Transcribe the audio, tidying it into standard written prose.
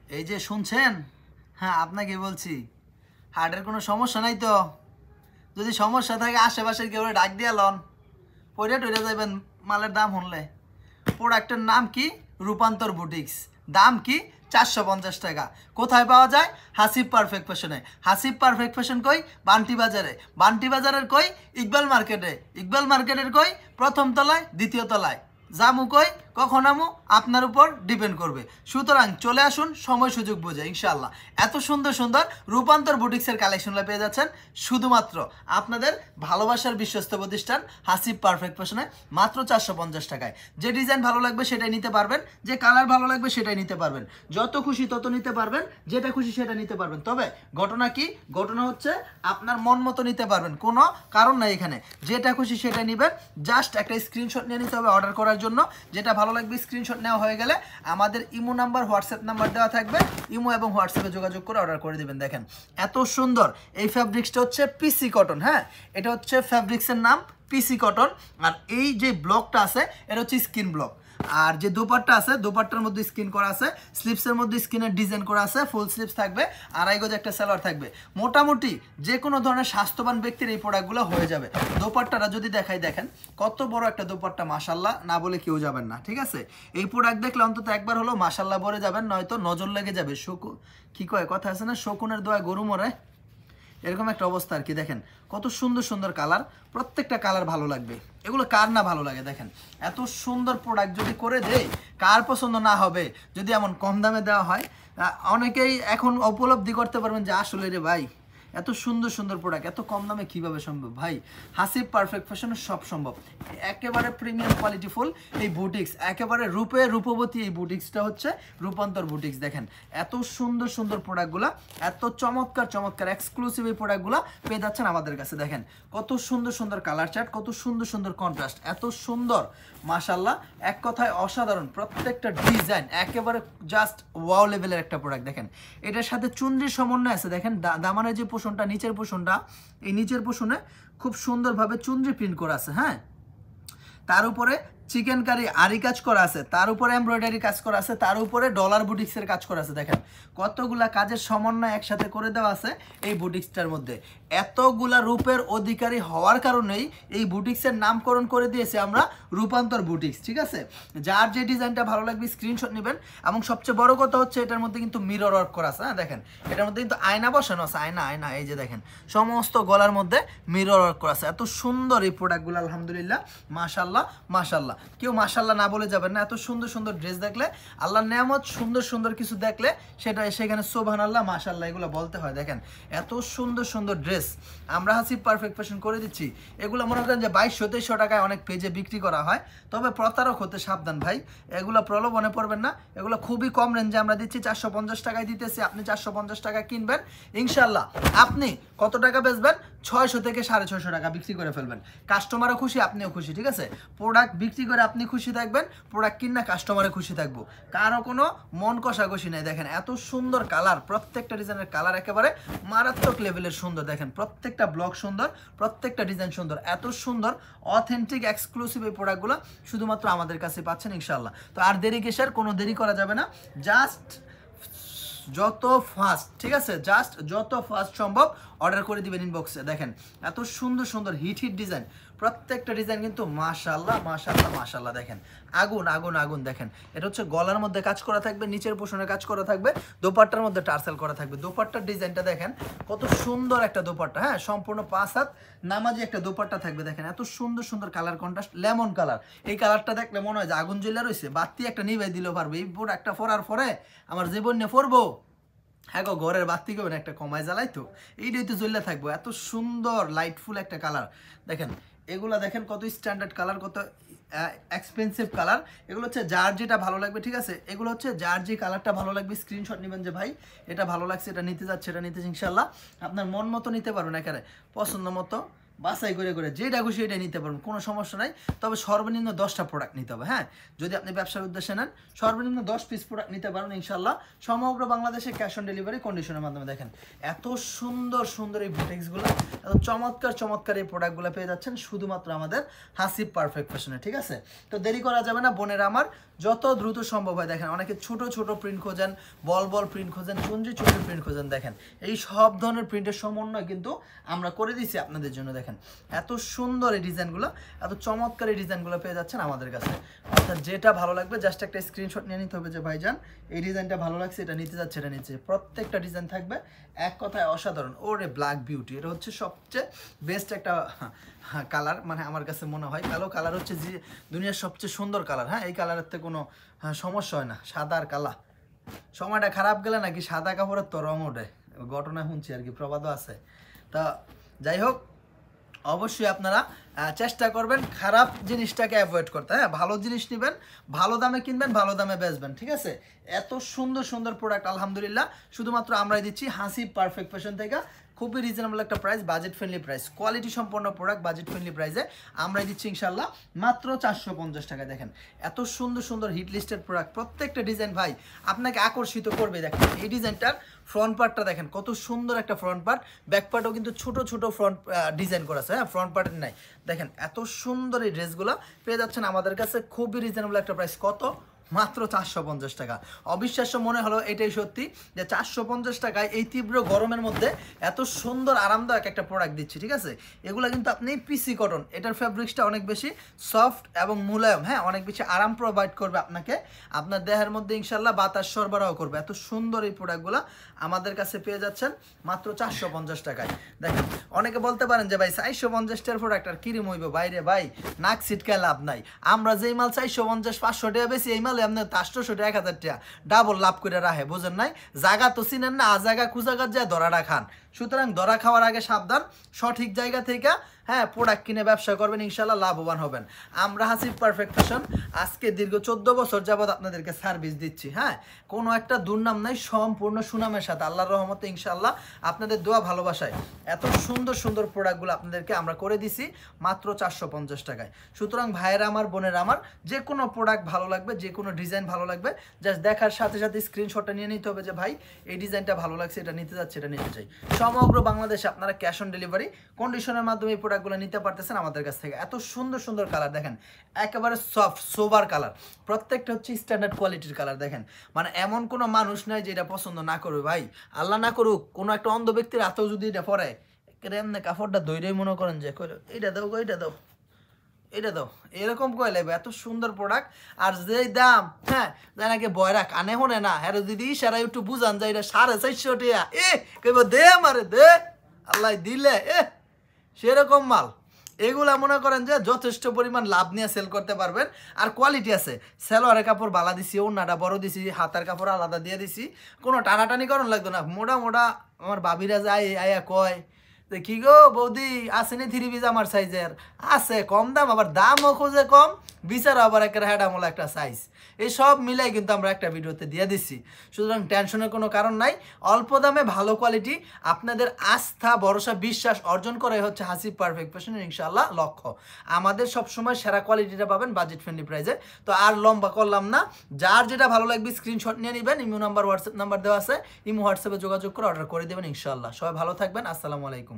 এই যে শুনছেন, হ্যাঁ আপনাকে বলছি, হার্টের কোনো সমস্যা নাই তো? যদি সমস্যা থাকে আশেপাশের কেউ ডাক দিয়া লন, পড়ে টরে যাবেন মালের দাম শুনলে। প্রোডাক্টের নাম কি? রূপান্তর বুটিক্স। দাম কি? 450 টাকা। কোথায় পাওয়া যায়? হাসিব পারফেক্ট ফ্যাশনে। হাসিব পারফেক্ট ফ্যাশন কই? বান্টি বাজারে। বান্টি বাজারের কই? ইকবাল মার্কেটে। ইকবাল মার্কেটের কই? প্রথম তলায়, দ্বিতীয় তলায়। জামু কই, কখন আমু আপনার উপর ডিপেন্ড করবে। সুতরাং চলে আসুন সময় সুযোগ বুঝে ইনশাআল্লাহ। এত সুন্দর সুন্দর রূপান্তর বুটিক্সের কালেকশনগুলো পেয়ে যাচ্ছেন শুধুমাত্র আপনাদের ভালোবাসার বিশ্বস্ত প্রতিষ্ঠান হাসিব পারফেক্ট ফ্যাশনে, মাত্র 450 টাকায়। যে ডিজাইন ভালো লাগবে সেটাই নিতে পারবেন, যে কালার ভালো লাগবে সেটাই নিতে পারবেন, যত খুশি তত নিতে পারবেন, যেটা খুশি সেটা নিতে পারবেন। তবে ঘটনা কি? ঘটনা হচ্ছে আপনার মন মতো নিতে পারবেন, কোনো কারণ নাই এখানে। যেটা খুশি সেটা নেবেন, জাস্ট একটা স্ক্রিনশট নিয়ে নিতে হবে অর্ডার করার জন্য। যেটা ভালো লাগবে স্ক্রিনশট নেওয়া হয়ে গেলে আমাদের ইমো নাম্বার, হোয়াটসঅ্যাপ নাম্বার দেওয়া থাকবে, ইমো এবং হোয়াটসঅ্যাপে যোগাযোগ করে অর্ডার করে দিবেন। দেখেন এত সুন্দর এই ফ্যাব্রিক্সটা হচ্ছে পিসি কটন। হ্যাঁ, এটা হচ্ছে ফ্যাব্রিক্সের নাম পিসি কটন। আর এই যে ব্লকটা আছে এটা হচ্ছে স্কিন ব্লক। আর যে দোপাট্টা আছে, দোপাট্টার মধ্যে স্কিন করা আছে, স্লিপসের মধ্যে স্কিনের ডিজাইন করা আছে, ফুল স্লিপস থাকবে, আড়াই গজ একটা সালোয়ার থাকবে। মোটামুটি যে কোনো ধরনের স্বাস্থ্যবান ব্যক্তির এই প্রোডাক্টগুলো হয়ে যাবে। দোপাট্টাটা যদি দেখাই, দেখেন কত বড় একটা দোপাট্টা, মাশাল্লাহ না বলে কেউ যাবেন না, ঠিক আছে? এই প্রোডাক্ট দেখলে অন্তত একবার হলো মাশাল্লাহ বলে যাবেন, নয়তো নজর লেগে যাবে। কি কয় কথা আছে না, শকুনের দোয়া গরু মরে, এরকম একটা অবস্থা আর কি। দেখেন কত সুন্দর সুন্দর কালার, প্রত্যেকটা কালার ভালো লাগবে। এগুলো কার না ভালো লাগে? দেখেন এত সুন্দর প্রোডাক্ট যদি করে দেয়, কার পছন্দ না হবে? যদি এমন কম দামে দেওয়া হয়, অনেকেই এখন উপলব্ধি করতে পারবেন যে আসলে রে ভাই এত সুন্দর সুন্দর প্রোডাক্ট এত কম দামে কিভাবে সম্ভব। ভাই হাসিব পারফেক্ট ফ্যাশনে সব সম্ভব। একেবারে প্রিমিয়াম কোয়ালিটি ফুল এই বুটিক্স, একেবারে রূপবতী এই বুটিক্সটা হচ্ছে রূপান্তর বুটিক্স। দেখেন এত সুন্দর সুন্দর প্রোডাক্টগুলো, এত চমৎকার চমৎকার এক্সক্লুসিভ এই প্রোডাক্টগুলো পেয়ে যাচ্ছেন আমাদের কাছে। দেখেন কত সুন্দর সুন্দর কালার চার্ট, কত সুন্দর সুন্দর কন্ট্রাস্ট, এত সুন্দর মাশাল্লাহ, এক কথায় অসাধারণ। প্রত্যেকটা ডিজাইন একেবারে জাস্ট ওয়াও লেভেলের একটা প্রোডাক্ট। দেখেন এটার সাথে চুনরির সমন্বয় আছে। দেখেন দামানের যে পোষণটা, নিচের পোষণটা, এই নিচের পোষণে খুব সুন্দরভাবে চুনরি প্রিন্ট করা আছে। হ্যাঁ, তার উপরে চিকেন কারি আরি কাজ করা আছে, তার উপরে এমব্রয়ডারি কাজ করা আছে, তার উপরে ডলার বুটিক্সের কাজ করা আছে। দেখেন কতগুলা কাজের সমন্বয় একসাথে করে দেওয়া আছে এই বুটিক্সটার মধ্যে। এতগুলা রূপের অধিকারী হওয়ার কারণেই এই বুটিক্সের নামকরণ করে দিয়েছি আমরা রূপান্তর বুটিক্স, ঠিক আছে? যার যে ডিজাইনটা ভালো লাগবে স্ক্রিনশট নেবেন। এবং সবচেয়ে বড় কথা হচ্ছে এটার মধ্যে কিন্তু মিরর ওয়ার্ক করা আছে। হ্যাঁ দেখেন এটার মধ্যে কিন্তু আয়না বসানো আছে, আয়না এই যে দেখেন সমস্ত গলার মধ্যে মিরর ওয়ার্ক করা আছে। এত সুন্দর এই প্রোডাক্টগুলো, আলহামদুলিল্লাহ মাশাল্লাহ মাশাল্লাহ, কেউ মাশাল্লাহ না বলে যাবেন না। এত সুন্দর সুন্দর ড্রেস দেখলে, আল্লাহর নেয়ামত, সুন্দর সুন্দর কিছু দেখলে সেখানে সুবহানাল্লাহ মাশাল্লাহ এগুলো বলতে হয়। দেখেন এত সুন্দর সুন্দর ড্রেস আমরা হাসিব পারফেক্ট ফ্যাশন করে দিচ্ছি। এগুলো মনে করেন যে 2200-2300 টাকায় অনেক পেজে বিক্রি করা হয়, তবে প্রতারক হতে সাবধান ভাই, এগুলো প্রলোভনে পড়বেন না। এগুলো খুবই কম রেঞ্জে আমরা দিচ্ছি, 450 টাকায় দিতেছি। আপনি 450 টাকা কিনবেন, ইনশাল্লাহ আপনি কত টাকা বেচবেন? 600 থেকে 650 টাকা বিক্রি করে ফেলবেন। কাস্টমারও খুশি, আপনিও খুশি, ঠিক আছে? প্রোডাক্ট বিক্রি করে আপনি খুশি থাকবেন, প্রোডাক্ট কিনা কাস্টমারে খুশি থাকবো, কারো কোনো মন কষাকষি নেই। দেখেন এত সুন্দর কালার, প্রত্যেকটা ডিজাইনের কালার একেবারে মারাত্মক লেভেলের সুন্দর। দেখেন প্রত্যেকটা ব্লক সুন্দর, প্রত্যেকটা ডিজাইন সুন্দর, এত সুন্দর অথেন্টিক এক্সক্লুসিভ এই প্রোডাক্টগুলো শুধুমাত্র আমাদের কাছে পাচ্ছেন ইনশাল্লাহ। তো আর দেরি কিসের? কোনো দেরি করা যাবে না, জাস্ট যত ফাস্ট, ঠিক আছে, জাস্ট যত ফাস্ট সম্ভব অর্ডার করে দিবেন ইনবক্সে। দেখেন এত সুন্দর সুন্দর হিট ডিজাইন, প্রত্যেকটা ডিজাইন কিন্তু মাশাল্লাহ মাশাল্লাহ মাশাল্লাহ। দেখেন আগুন আগুন আগুন। দেখেন এটা হচ্ছে গলার মধ্যে কাজ করা থাকবে, নিচের পোষণে কাজ করা থাকবে, দোপাট্টার মধ্যে টার্সেল করা থাকবে। দোপাট্টার ডিজাইনটা দেখেন কত সুন্দর একটা দোপাট্টা। হ্যাঁ, সম্পূর্ণ 5 হাত নামাজি একটা দোপাট্টা থাকবে। দেখেন এত সুন্দর সুন্দর কালার কন্ট্রাস্ট, লেমন কালার। এই কালারটা দেখলে মনে হয় যে আগুন জ্বলে রয়েছে, বাতি একটা নিভাই দিলেও পারবে। এই একটা ফোরার পরে আমার জীবন নিয়ে পড়বো, হ্যাঁ গো, ঘরের বাতি কেউ একটা কমায় জ্বালাই তো, এইটাই তো জ্বললে থাকবো। এত সুন্দর লাইটফুল একটা কালার। দেখেন এগুলা দেখেন কত স্ট্যান্ডার্ড কালার, কত এক্সপেন্সিভ কালার। এগুলো হচ্ছে যার যেটা ভালো লাগবে, ঠিক আছে? এগুলো হচ্ছে যার যে কালারটা ভালো লাগবে স্ক্রিনশট নেবেন যে ভাই এটা ভালো লাগছে, এটা নিতে যাচ্ছে, এটা নিতে, ইনশাল্লাহ আপনার মন মতো নিতে পারবেন, এখানে পছন্দ মতো বাছাই করে করে যেটা খুশি এটা নিতে পারবেন, কোনো সমস্যা নাই। তবে সর্বনিম্ন 10টা প্রোডাক্ট নিতে হবে। হ্যাঁ, যদি আপনি ব্যবসার উদ্দেশ্যে নেন সর্বনিম্ন 10 পিস প্রোডাক্ট নিতে পারবেন ইনশাল্লাহ। সমগ্র বাংলাদেশে ক্যাশ অন ডেলিভারি কন্ডিশনের মাধ্যমে। দেখেন এত সুন্দর সুন্দর এই বুটিক্সগুলো, একদম চমৎকার চমৎকার এই প্রোডাক্টগুলো পেয়ে যাচ্ছেন শুধুমাত্র আমাদের হাসিব পারফেক্ট ফ্যাশনে। ঠিক আছে, তো দেরি করা যাবে না বোনেরা আমার, যত দ্রুত সম্ভব হয়। দেখেন অনেকে ছোট ছোট প্রিন্ট খোঁজেন, বল বল প্রিন্ট খোঁজেন, চুনজি চুনজি প্রিন্ট খোঁজেন, দেখেন এই সব ধরনের প্রিন্টের সমন্বয় কিন্তু আমরা করে দিছি আপনাদের জন্য। দেখেন এত সুন্দর এই ডিজাইনগুলো, এত চমৎকার এই ডিজাইনগুলো পেয়ে যাচ্ছেন আমাদের কাছে। অর্থাৎ যেটা ভালো লাগবে জাস্ট একটা স্ক্রিনশট নিয়ে নিতে হবে যে ভাইজান এই ডিজাইনটা ভালো লাগছে, এটা নিতে যাচ্ছে, এটা নিচ্ছে। প্রত্যেকটা ডিজাইন থাকবে এক কথায় অসাধারণ। ওরে ব্ল্যাক বিউটি, এটা হচ্ছে সবচেয়ে বেস্ট একটা কালার, মানে আমার কাছে মনে হয় কালো কালার হচ্ছে যে দুনিয়ার সবচেয়ে সুন্দর কালার। হ্যাঁ, এই কালারের তো কোনো সমস্যা হয় না। সাদা আর কালা, সময়টা খারাপ গেলে নাকি সাদা কাপড়ের তো রং ওঠে, ঘটনা শুনছি আর কি, প্রবাদও আছে। তা যাই হোক, অবশ্যই আপনারা চেষ্টা করবেন খারাপ জিনিসটাকে অ্যাভয়েড করতে। হ্যাঁ, ভালো জিনিস নেবেন, ভালো দামে কিনবেন, ভালো দামে বেচবেন। ঠিক আছে, এত সুন্দর সুন্দর প্রোডাক্ট আলহামদুলিল্লাহ শুধুমাত্র আমরাই দিচ্ছি হাসিব পারফেক্ট ফ্যাশন থেকে। খুবই রিজনেবল একটা price, budget friendly price, quality সম্পন্ন প্রোডাক্ট বাজেট ফ্রেন্ডলি প্রাইসে আমরাই দিচ্ছি ইনশাল্লাহ মাত্র 450 টাকা। দেখেন এত সুন্দর সুন্দর হিট লিস্টেড প্রোডাক্ট, প্রত্যেকটা ডিজাইন ভাই আপনাকে আকর্ষিত করবে। দেখেন এই ডিজাইনটার ফ্রন্ট পার্টটা দেখেন কত সুন্দর একটা ফ্রন্ট পার্ট, ব্যাক পার্টও কিন্তু ছোট ছোট ফ্রন্ট ডিজাইন করা আছে। হ্যাঁ, ফ্রন্ট পার্টের নাই। দেখেন এত সুন্দর এই ড্রেসগুলো পেয়ে যাচ্ছেন আমাদের কাছে খুবই রিজনেবল একটা প্রাইস। কত? মাত্র 450 টাকা। অবিশ্বাস্য মনে হলো, এটাই সত্যি যে 450 টাকায় এই তীব্র গরমের মধ্যে এত সুন্দর আরামদায়ক একটা প্রোডাক্ট দিচ্ছি। ঠিক আছে, এগুলো কিন্তু আপনি পিসি কটন, এটার ফ্যাব্রিক্সটা অনেক বেশি সফট এবং মুলায়ম। হ্যাঁ, অনেক বেশি আরাম প্রোভাইড করবে আপনাকে, আপনার দেহের মধ্যে ইনশাল্লাহ বাতাস সরবরাহ করবে। এত সুন্দর এই প্রোডাক্টগুলো আমাদের কাছে পেয়ে যাচ্ছেন মাত্র 450 টাকায়। দেখেন অনেকে বলতে পারেন যে ভাই 450 টাকার প্রোডাক্ট আর কিরম হইব, বাইরে ভাই নাক ছিটকায় লাভ নাই। আমরা যেই মাল 450 500 টাকা বেশি, এই মাল আপনার 800 টাকা 1000 টাকা ডাবল লাভ করে রাখে, বোঝেন নাই? জায়গা তো চিনেন না, জায়গা কুজাগার যায় ধরাটা খান। সুতরাং ধরা খাওয়ার আগে সাবধান, সঠিক জায়গা থেকে হ্যাঁ প্রোডাক্ট কিনে ব্যবসা করবেন, ইনশাল্লাহ লাভবান হবেন। আমরা হাসিব পারফেক্ট ফ্যাশন আজকে দীর্ঘ 14 বছর যাবৎ আপনাদেরকে সার্ভিস দিচ্ছি। হ্যাঁ, কোনো একটা দুর্নাম নাই, সম্পূর্ণ সুনামের সাথে আল্লাহর রহমতে ইনশাল্লাহ আপনাদের দোয়া ভালোবাসায় এত সুন্দর সুন্দর প্রোডাক্টগুলো আপনাদেরকে আমরা করে দিছি মাত্র 450 টাকায়। সুতরাং ভাইয়েরা আমার, বোনেরা আমার, যে কোনো প্রোডাক্ট ভালো লাগবে, যে কোনো ডিজাইন ভালো লাগবে, জাস্ট দেখার সাথে সাথে স্ক্রিনশটটা নিয়ে নিতে হবে যে ভাই এই ডিজাইনটা ভালো লাগছে, এটা নিতে যাচ্ছে, এটা নিতে চাই। সমগ্র বাংলাদেশে আপনারা ক্যাশ অন ডেলিভারি কন্ডিশনের মাধ্যমে এই প্রোডাক্টগুলো নিতে পারতেছেন আমাদের কাছ থেকে। এত সুন্দর সুন্দর কালার দেখেন, একেবারে সফট সোবার কালার, প্রত্যেকটা হচ্ছে স্ট্যান্ডার্ড কোয়ালিটির কালার। দেখেন মানে এমন কোনো মানুষ নাই যে এটা পছন্দ না করবে। ভাই আল্লাহ না করুক কোনো একটা অন্ধ ব্যক্তির হাতেও যদি এটা পরে, এমনি কাপড়টা ধৈর্যই মনে করেন যে এইটা দাও, এইটা দাও, এটা দাও, এরকম কয় লাগবে। এত সুন্দর প্রোডাক্ট আর যেই দাম, হ্যাঁ যাই নাকি বয়রা কানে হনে না, হ্যাঁ যদি ইশারা একটু বুঝান যায় এটা 450 টাকা, কইব দে মারে দে, আল্লাহ দিলে সেরকম মাল। এগুলা মনে করেন যে যথেষ্ট পরিমাণ লাভ নিয়ে সেল করতে পারবেন। আর কোয়ালিটি আছে, সেলোয়ারের কাপড় বালা দিছি, ওড়নাটা বড় দিছি, হাতার কাপড় আলাদা দিয়ে দিছি, কোনো টানাটানি করণ লাগতো না। মোটা মোটা আমার বাবিরা যায় আয়া কয় কি গো বৌদি আসেনি 3 পিস আমার সাইজের, আছে কম দাম, আবার দামও খোঁজে কম, বিচার আবার একটা হেডামোলা একটা সাইজ, এই সব মিলাই কিন্তু আমরা একটা ভিডিওতে দিয়ে দিচ্ছি। সুতরাং টেনশনের কোনো কারণ নাই, অল্প দামে ভালো কোয়ালিটি, আপনাদের আস্থা ভরসা বিশ্বাস অর্জন করাই হচ্ছে হাসিব পারফেক্ট ফ্যাশনের ইনশাআল্লাহ লক্ষ্য। আমাদের সবসময় সেরা কোয়ালিটিটা পাবেন বাজেট ফ্রেন্ডলি প্রাইসে। তো আর লম্বা করলাম না, যার যেটা ভালো লাগবে স্ক্রিনশট নিয়ে নেবেন, ইমো নাম্বার হোয়াটসঅ্যাপ নাম্বার দেওয়া আছে, ইমো হোয়াটসঅ্যাপে যোগাযোগ করে অর্ডার করে দেবেন ইনশাআল্লাহ। সবাই ভালো থাকবেন, আসসালামু আলাইকুম।